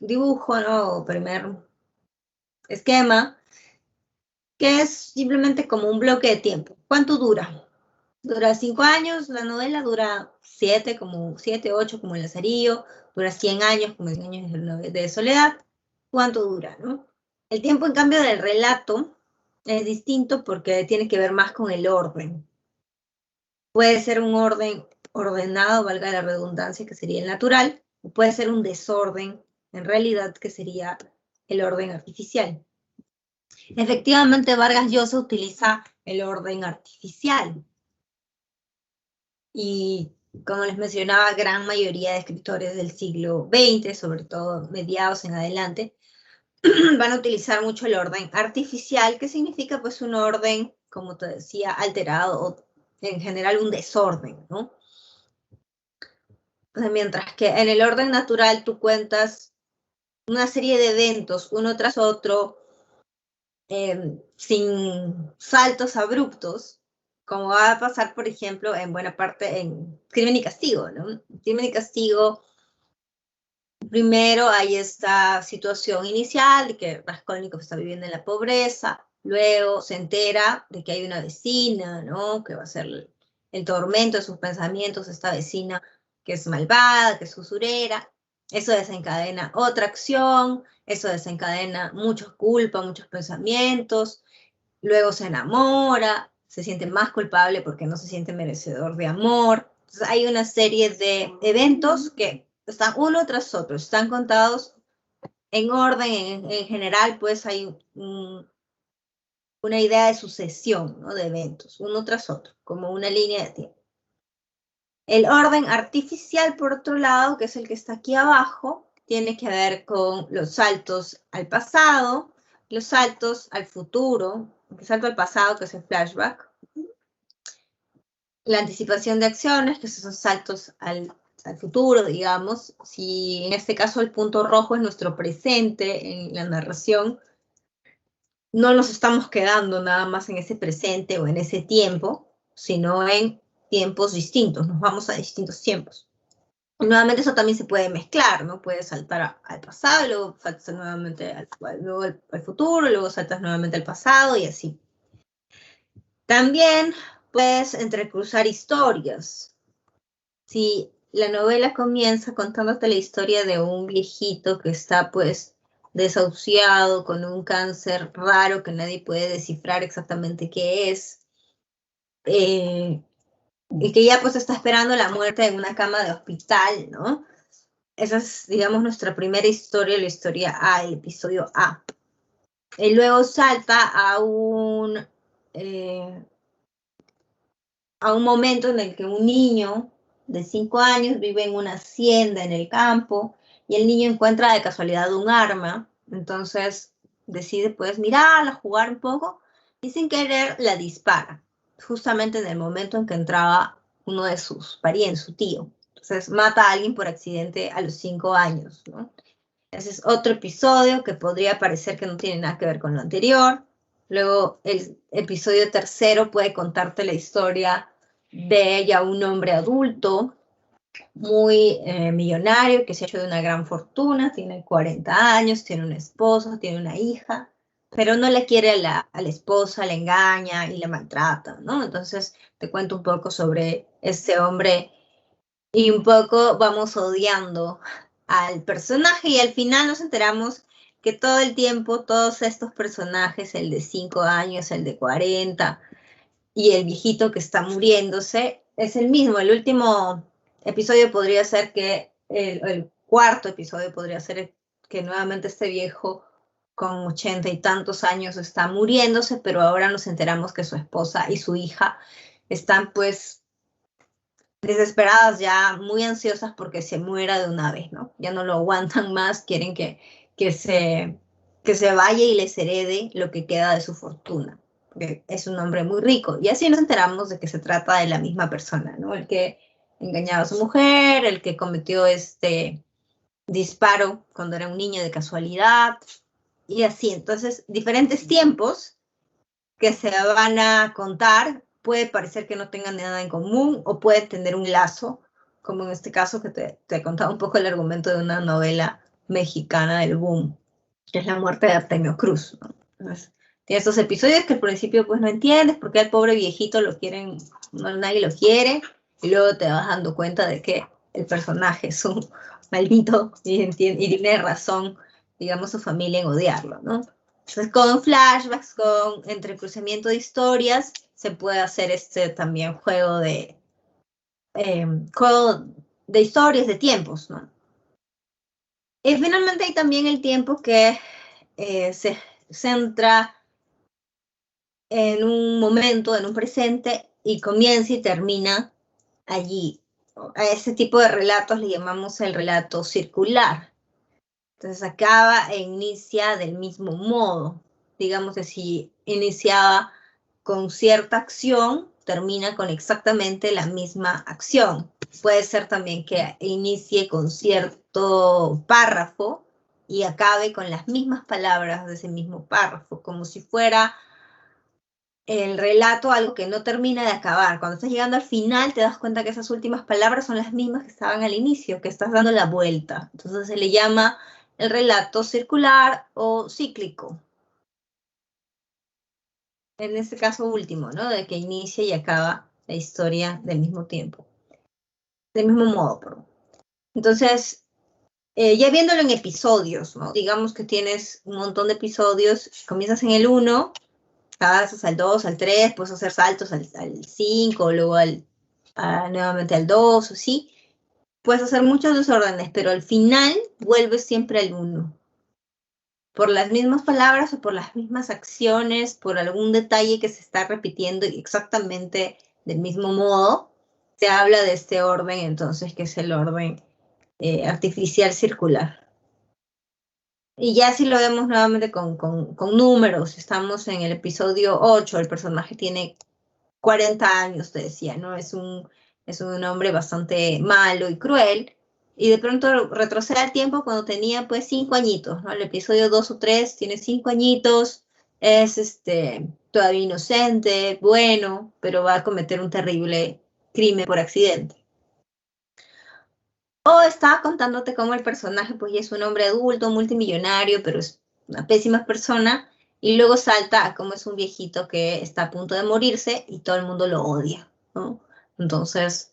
dibujo, ¿no? O primer esquema, que es simplemente como un bloque de tiempo. ¿Cuánto dura? Dura 5 años, la novela dura 7, como 7, 8, como el Lazarillo, dura 100 años, como 100 años de soledad. ¿Cuánto dura, no? El tiempo, en cambio, del relato es distinto porque tiene que ver más con el orden. Puede ser un orden ordenado, valga la redundancia, que sería el natural, o puede ser un desorden, en realidad, que sería el orden artificial. Efectivamente, Vargas Llosa utiliza el orden artificial. Y como les mencionaba, gran mayoría de escritores del siglo XX, sobre todo mediados en adelante, van a utilizar mucho el orden artificial, que significa pues un orden, como te decía, alterado o en general un desorden, ¿no? Mientras que en el orden natural tú cuentas una serie de eventos uno tras otro, sin saltos abruptos, como va a pasar, por ejemplo, en buena parte en Crimen y Castigo, ¿no? Crimen y Castigo, primero hay esta situación inicial de que Raskolnikov está viviendo en la pobreza, luego se entera de que hay una vecina, ¿no? Que va a ser el tormento de sus pensamientos, esta vecina que es malvada, que es usurera. Eso desencadena otra acción, eso desencadena mucha culpa, muchos pensamientos, luego se enamora, se siente más culpable porque no se siente merecedor de amor. Entonces hay una serie de eventos que están uno tras otro, están contados en orden, en general, pues hay una idea de sucesión, ¿no? De eventos, uno tras otro, como una línea de tiempo. El orden artificial, por otro lado, que es el que está aquí abajo, tiene que ver con los saltos al pasado, los saltos al futuro, el salto al pasado, que es el flashback, la anticipación de acciones, que son saltos al futuro, digamos. Si en este caso el punto rojo es nuestro presente en la narración, no nos estamos quedando nada más en ese presente o en ese tiempo, sino en tiempos distintos, nos vamos a distintos tiempos. Nuevamente eso también se puede mezclar, ¿no? Puedes saltar al pasado, luego saltas nuevamente al futuro, luego saltas nuevamente al pasado y así. También puedes entrecruzar historias. Si la novela comienza contándote la historia de un viejito que está pues desahuciado con un cáncer raro que nadie puede descifrar exactamente qué es, y que ya pues está esperando la muerte en una cama de hospital, ¿no? Esa es, digamos, nuestra primera historia, la historia A, el episodio A. Y luego salta a un momento en el que un niño de 5 años vive en una hacienda en el campo y el niño encuentra de casualidad un arma, entonces decide pues mirarla, jugar un poco y sin querer la dispara, justamente en el momento en que entraba uno de sus parientes, su tío. Entonces mata a alguien por accidente a los 5 años, ¿no? Ese es otro episodio que podría parecer que no tiene nada que ver con lo anterior. Luego el episodio tercero puede contarte la historia de ya un hombre adulto, muy millonario, que se ha hecho de una gran fortuna, tiene 40 años, tiene una esposa, tiene una hija, pero no le quiere a la esposa, la engaña y la maltrata, ¿no? Entonces te cuento un poco sobre este hombre y un poco vamos odiando al personaje y al final nos enteramos que todo el tiempo todos estos personajes, el de 5 años, el de 40 y el viejito que está muriéndose, es el mismo. El último episodio podría ser que, el cuarto episodio podría ser que nuevamente este viejo con 80 y tantos años está muriéndose, pero ahora nos enteramos que su esposa y su hija están pues desesperadas ya, muy ansiosas porque se muera de una vez, ¿no? Ya no lo aguantan más, quieren que se vaya y les herede lo que queda de su fortuna. Porque es un hombre muy rico. Y así nos enteramos de que se trata de la misma persona, ¿no? El que engañaba a su mujer, el que cometió este disparo cuando era un niño de casualidad, y así. Entonces, diferentes tiempos que se van a contar, puede parecer que no tengan nada en común o puede tener un lazo, como en este caso que te he contado un poco el argumento de una novela mexicana del boom, que es la muerte de Artemio Cruz, ¿no? Entonces, tiene estos episodios que al principio pues no entiendes por qué al pobre viejito lo quieren, no, nadie lo quiere, y luego te vas dando cuenta de que el personaje es un maldito y tiene razón, digamos, su familia en odiarlo, ¿no? Entonces, con flashbacks, con entrecruzamiento de historias, se puede hacer también juego de historias, de tiempos, ¿no? Y finalmente hay también el tiempo que se centra en un momento, en un presente, y comienza y termina allí. A ese tipo de relatos le llamamos el relato circular. Entonces acaba e inicia del mismo modo. Digamos que si iniciaba con cierta acción, termina con exactamente la misma acción. Puede ser también que inicie con cierto párrafo y acabe con las mismas palabras de ese mismo párrafo, como si fuera el relato algo que no termina de acabar. Cuando estás llegando al final, te das cuenta que esas últimas palabras son las mismas que estaban al inicio, que estás dando la vuelta. Entonces se le llama el relato circular o cíclico. En este caso último, ¿no? De que inicia y acaba la historia del mismo tiempo. Del mismo modo, perdón. Entonces, ya viéndolo en episodios, ¿no? Digamos que tienes un montón de episodios, comienzas en el 1, pasas al 2, al 3, puedes hacer saltos al 5, luego nuevamente al 2, o sí. Puedes hacer muchos desórdenes, pero al final vuelves siempre al 1. Por las mismas palabras o por las mismas acciones, por algún detalle que se está repitiendo exactamente del mismo modo, se habla de este orden entonces, que es el orden artificial circular. Y ya si lo vemos nuevamente con números, estamos en el episodio 8, el personaje tiene 40 años, te decía, ¿no? Es un hombre bastante malo y cruel, y de pronto retrocede al tiempo cuando tenía pues 5 añitos, ¿no? El episodio 2 o 3 tiene 5 añitos, es todavía inocente, bueno, pero va a cometer un terrible crimen por accidente. O estaba contándote cómo el personaje pues ya es un hombre adulto, multimillonario, pero es una pésima persona, y luego salta a cómo es un viejito que está a punto de morirse y todo el mundo lo odia, ¿no? Entonces,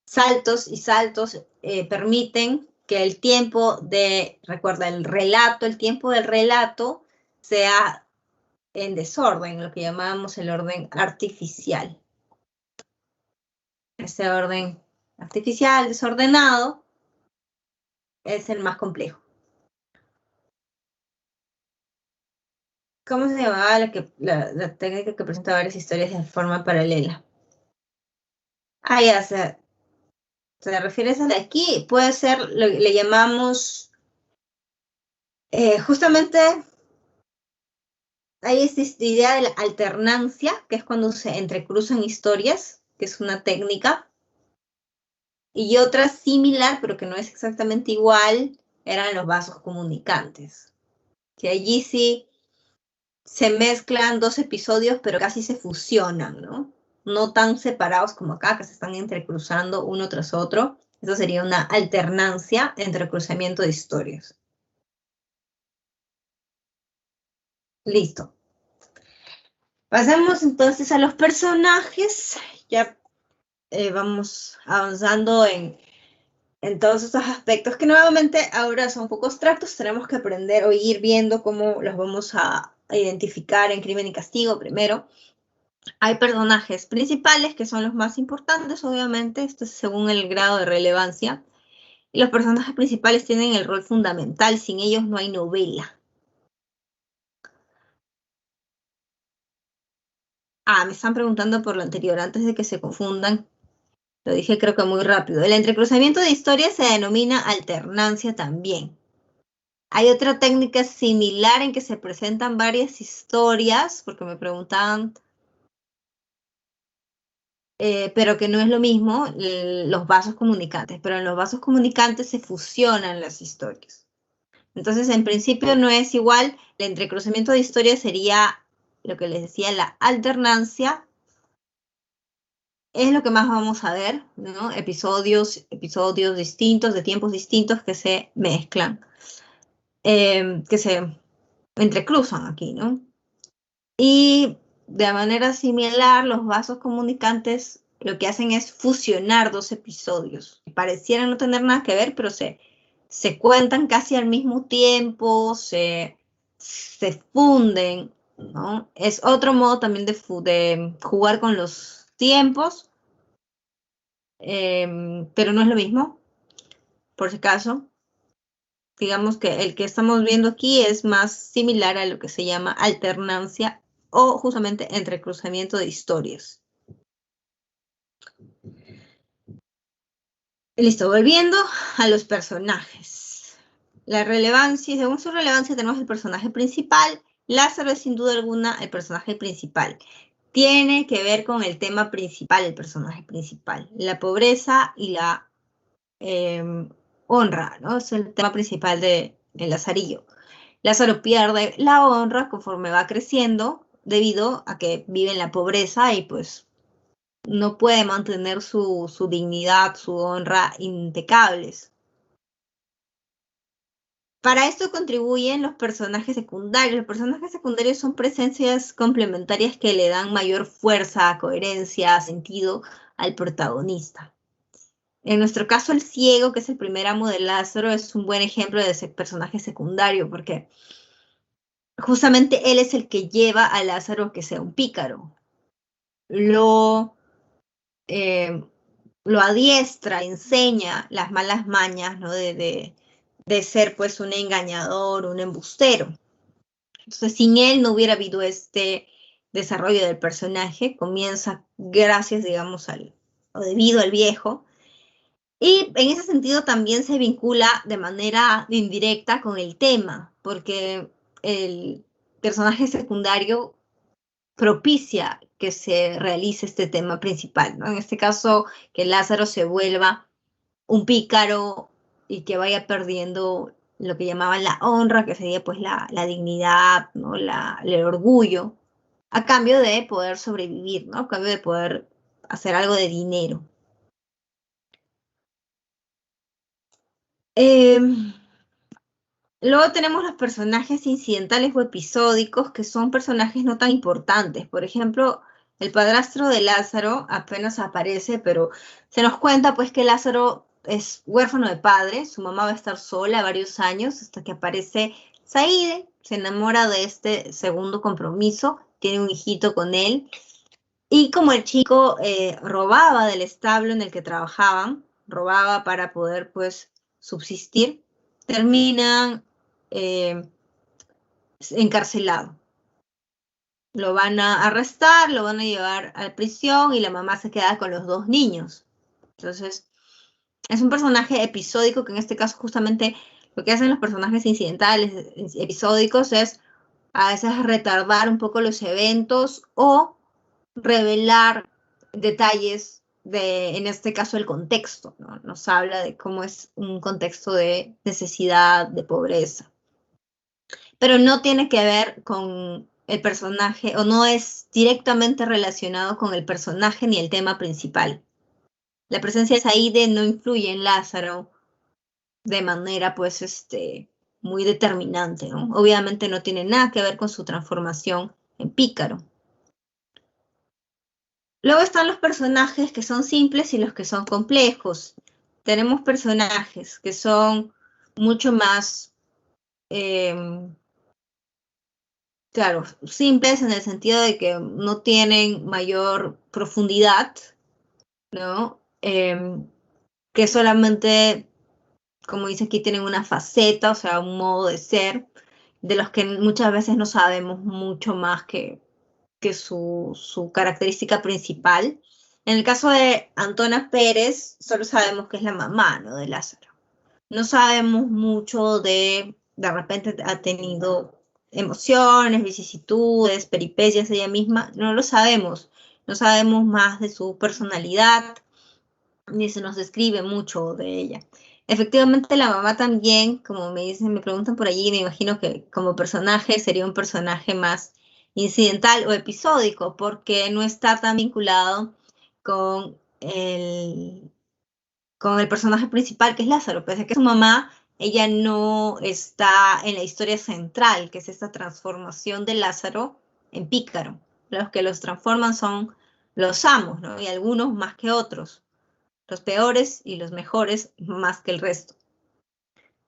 saltos y saltos permiten que el tiempo recuerda, el tiempo del relato sea en desorden, lo que llamamos el orden artificial. Ese orden artificial, desordenado, es el más complejo. ¿Cómo se llamaba la técnica que presenta varias historias de forma paralela? Ah, ya, ¿te refieres a la de aquí? Puede ser, le llamamos, justamente, hay esta idea de la alternancia, que es cuando se entrecruzan historias, que es una técnica, y otra similar, pero que no es exactamente igual, eran los vasos comunicantes, que allí sí se mezclan dos episodios, pero casi se fusionan, ¿no? No tan separados como acá, que se están entrecruzando uno tras otro. Eso sería una alternancia entre cruzamiento de historias. Listo. Pasamos entonces a los personajes. Ya vamos avanzando en todos estos aspectos que nuevamente ahora son un poco abstractos. Tenemos que aprender o ir viendo cómo los vamos a identificar en Crimen y Castigo primero. Hay personajes principales que son los más importantes, obviamente, esto es según el grado de relevancia. Y los personajes principales tienen el rol fundamental, sin ellos no hay novela. Ah, me están preguntando por lo anterior, antes de que se confundan. Lo dije creo que muy rápido. El entrecruzamiento de historias se denomina alternancia también. Hay otra técnica similar en que se presentan varias historias, porque me preguntaban, pero que no es lo mismo, los vasos comunicantes. Pero en los vasos comunicantes se fusionan las historias. Entonces, en principio no es igual. El entrecruzamiento de historias sería lo que les decía, la alternancia. Es lo que más vamos a ver, ¿no? Episodios distintos, de tiempos distintos que se mezclan, que se entrecruzan aquí, ¿no? Y de manera similar, los vasos comunicantes lo que hacen es fusionar dos episodios. Parecieran no tener nada que ver, pero se cuentan casi al mismo tiempo, se funden, ¿no? Es otro modo también de jugar con los tiempos, pero no es lo mismo, por si acaso. Digamos que el que estamos viendo aquí es más similar a lo que se llama alternancia o justamente entrecruzamiento de historias. Listo, volviendo a los personajes. La relevancia, según su relevancia tenemos el personaje principal. Lázaro es sin duda alguna el personaje principal. Tiene que ver con el tema principal, el personaje principal. La pobreza y la honra, ¿no? Es el tema principal de Lazarillo. Lázaro pierde la honra conforme va creciendo debido a que vive en la pobreza y pues no puede mantener su dignidad, su honra impecables. Para esto contribuyen los personajes secundarios. Los personajes secundarios son presencias complementarias que le dan mayor fuerza, coherencia, sentido al protagonista. En nuestro caso, el ciego, que es el primer amo de Lázaro, es un buen ejemplo de ese personaje secundario, porque justamente él es el que lleva a Lázaro a que sea un pícaro. Lo, eh, lo adiestra, enseña las malas mañas, ¿no? De ser pues un engañador, un embustero. Entonces, sin él no hubiera habido este desarrollo del personaje. Comienza gracias, digamos, o debido al viejo. Y en ese sentido también se vincula de manera indirecta con el tema, porque el personaje secundario propicia que se realice este tema principal, ¿no? En este caso, que Lázaro se vuelva un pícaro y que vaya perdiendo lo que llamaban la honra, que sería pues la dignidad, ¿no? El orgullo, a cambio de poder sobrevivir, ¿no? A cambio de poder hacer algo de dinero. Luego tenemos los personajes incidentales o episódicos, que son personajes no tan importantes. Por ejemplo, el padrastro de Lázaro apenas aparece, pero se nos cuenta pues que Lázaro es huérfano de padre, su mamá va a estar sola varios años hasta que aparece Zaide, se enamora de este segundo compromiso, tiene un hijito con él, y como el chico robaba del establo en el que trabajaban, robaba para poder pues subsistir, terminan encarcelado. Lo van a arrestar, lo van a llevar a prisión y la mamá se queda con los dos niños. Entonces, es un personaje episódico que en este caso justamente lo que hacen los personajes incidentales, episódicos, es a veces retardar un poco los eventos o revelar detalles de, en este caso, el contexto, ¿no? Nos habla de cómo es un contexto de necesidad, de pobreza. Pero no tiene que ver con el personaje o no es directamente relacionado con el personaje ni el tema principal. La presencia de Saide no influye en Lázaro de manera, pues, muy determinante, ¿no? Obviamente no tiene nada que ver con su transformación en pícaro. Luego están los personajes que son simples y los que son complejos. Tenemos personajes que son mucho más, claro, simples en el sentido de que no tienen mayor profundidad, ¿no? Que solamente, como dice aquí, tienen una faceta, o sea, un modo de ser, de los que muchas veces no sabemos mucho más que su característica principal. En el caso de Antona Pérez, solo sabemos que es la mamá, ¿no? De Lázaro. No sabemos mucho de repente ha tenido emociones, vicisitudes, peripecias ella misma, no lo sabemos. No sabemos más de su personalidad, ni se nos describe mucho de ella. Efectivamente, la mamá también, como me dicen, me preguntan por allí, me imagino que como personaje sería un personaje más incidental o episódico, porque no está tan vinculado con con el personaje principal, que es Lázaro. Pese a que su mamá, ella no está en la historia central, que es esta transformación de Lázaro en pícaro. Los que los transforman son los amos, ¿no? Y algunos más que otros, los peores y los mejores más que el resto.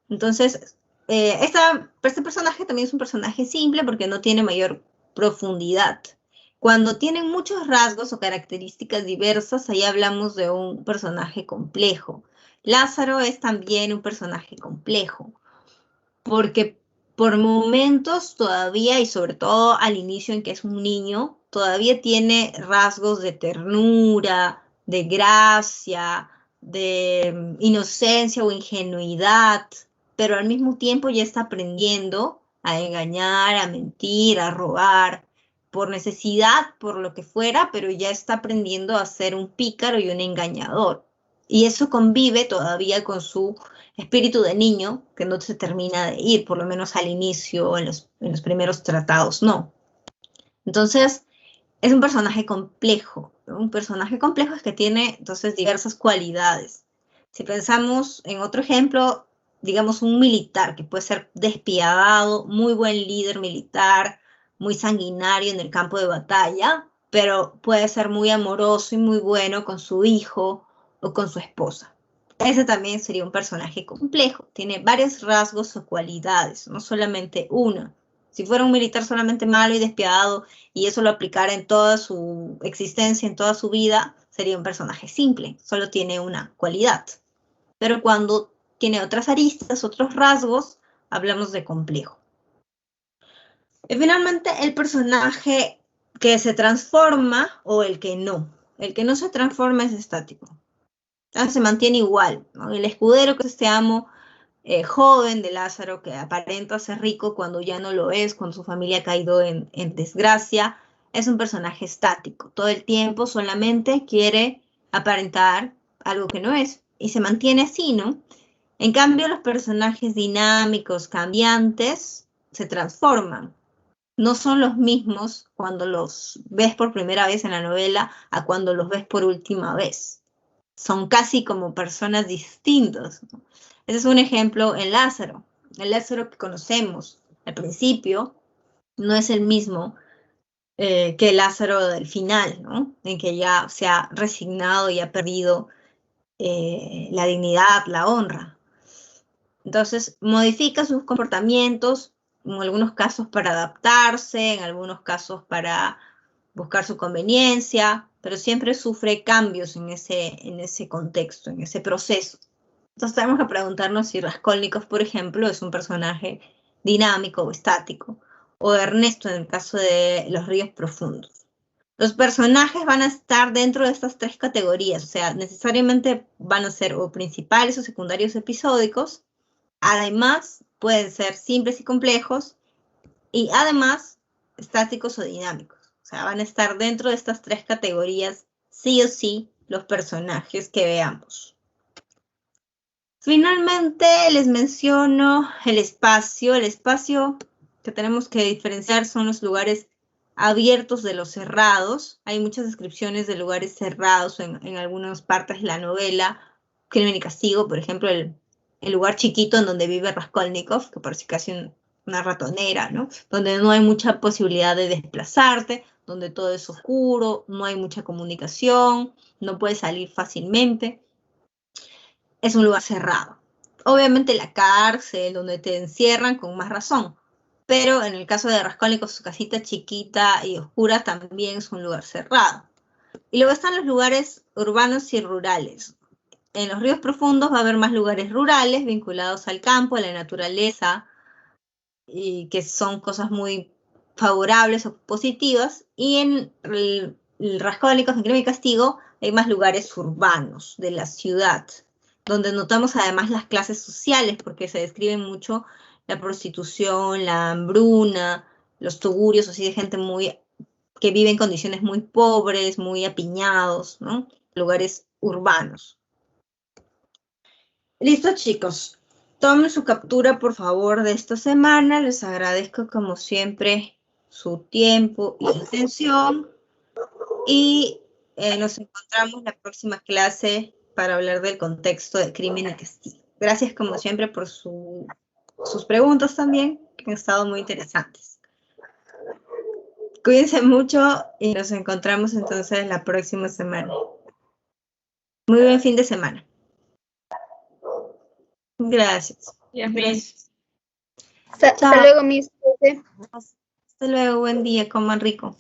Entonces, este personaje también es un personaje simple porque no tiene mayor profundidad. Cuando tienen muchos rasgos o características diversas, ahí hablamos de un personaje complejo. Lázaro es también un personaje complejo, porque por momentos todavía, y sobre todo al inicio en que es un niño, todavía tiene rasgos de ternura, de gracia, de inocencia o ingenuidad, pero al mismo tiempo ya está aprendiendo a engañar, a mentir, a robar, por necesidad, por lo que fuera, pero ya está aprendiendo a ser un pícaro y un engañador. Y eso convive todavía con su espíritu de niño que no se termina de ir, por lo menos al inicio, en los primeros tratados, no. Entonces, es un personaje complejo. ¿No? Un personaje complejo es que tiene entonces diversas cualidades. Si pensamos en otro ejemplo, digamos un militar que puede ser despiadado, muy buen líder militar, muy sanguinario en el campo de batalla, pero puede ser muy amoroso y muy bueno con su hijo o con su esposa. Ese también sería un personaje complejo, tiene varios rasgos o cualidades, no solamente una. Si fuera un militar solamente malo y despiadado y eso lo aplicara en toda su existencia, en toda su vida, sería un personaje simple, solo tiene una cualidad. Pero cuando tiene otras aristas, otros rasgos, hablamos de complejo. Y finalmente, el personaje que se transforma o el que no. El que no se transforma es estático. Entonces se mantiene igual, ¿no? El escudero, que es este amo joven de Lázaro, que aparenta ser rico cuando ya no lo es, cuando su familia ha caído en desgracia, es un personaje estático. Todo el tiempo solamente quiere aparentar algo que no es y se mantiene así, ¿no? En cambio, los personajes dinámicos, cambiantes, se transforman. No son los mismos cuando los ves por primera vez en la novela a cuando los ves por última vez. Son casi como personas distintas, ¿no? Ese es un ejemplo en Lázaro. El Lázaro que conocemos al principio no es el mismo que el Lázaro del final, ¿no? En que ya se ha resignado y ha perdido la dignidad, la honra. Entonces, modifica sus comportamientos, en algunos casos para adaptarse, en algunos casos para buscar su conveniencia, pero siempre sufre cambios en ese contexto, en ese proceso. Entonces tenemos que preguntarnos si Raskolnikov, por ejemplo, es un personaje dinámico o estático, o Ernesto en el caso de Los Ríos Profundos. Los personajes van a estar dentro de estas tres categorías, o sea, necesariamente van a ser o principales o secundarios episódicos. Además, pueden ser simples y complejos, y además, estáticos o dinámicos. O sea, van a estar dentro de estas tres categorías, sí o sí, los personajes que veamos. Finalmente, les menciono el espacio. El espacio que tenemos que diferenciar son los lugares abiertos de los cerrados. Hay muchas descripciones de lugares cerrados en algunas partes de la novela. Crimen y Castigo, por ejemplo, el lugar chiquito en donde vive Raskolnikov, que parece casi una ratonera, ¿no? Donde no hay mucha posibilidad de desplazarte, donde todo es oscuro, no hay mucha comunicación, no puedes salir fácilmente. Es un lugar cerrado. Obviamente la cárcel, donde te encierran con más razón, pero en el caso de Raskolnikov, su casita chiquita y oscura también es un lugar cerrado. Y luego están los lugares urbanos y rurales. En Los Ríos Profundos va a haber más lugares rurales vinculados al campo, a la naturaleza, y que son cosas muy favorables o positivas. Y en el Raskolnikov, en Crimen y Castigo, hay más lugares urbanos de la ciudad, donde notamos además las clases sociales, porque se describe mucho la prostitución, la hambruna, los tugurios, así de gente que vive en condiciones muy pobres, muy apiñados, ¿no? Lugares urbanos. Listo, chicos. Tomen su captura, por favor, de esta semana. Les agradezco, como siempre, su tiempo y atención. Y nos encontramos la próxima clase para hablar del contexto de Crimen y Castigo. Gracias, como siempre, por sus preguntas también, que han estado muy interesantes. Cuídense mucho y nos encontramos entonces la próxima semana. Muy buen fin de semana. Gracias. Miss. Hasta luego, Miss. Hasta luego, buen día, coman rico.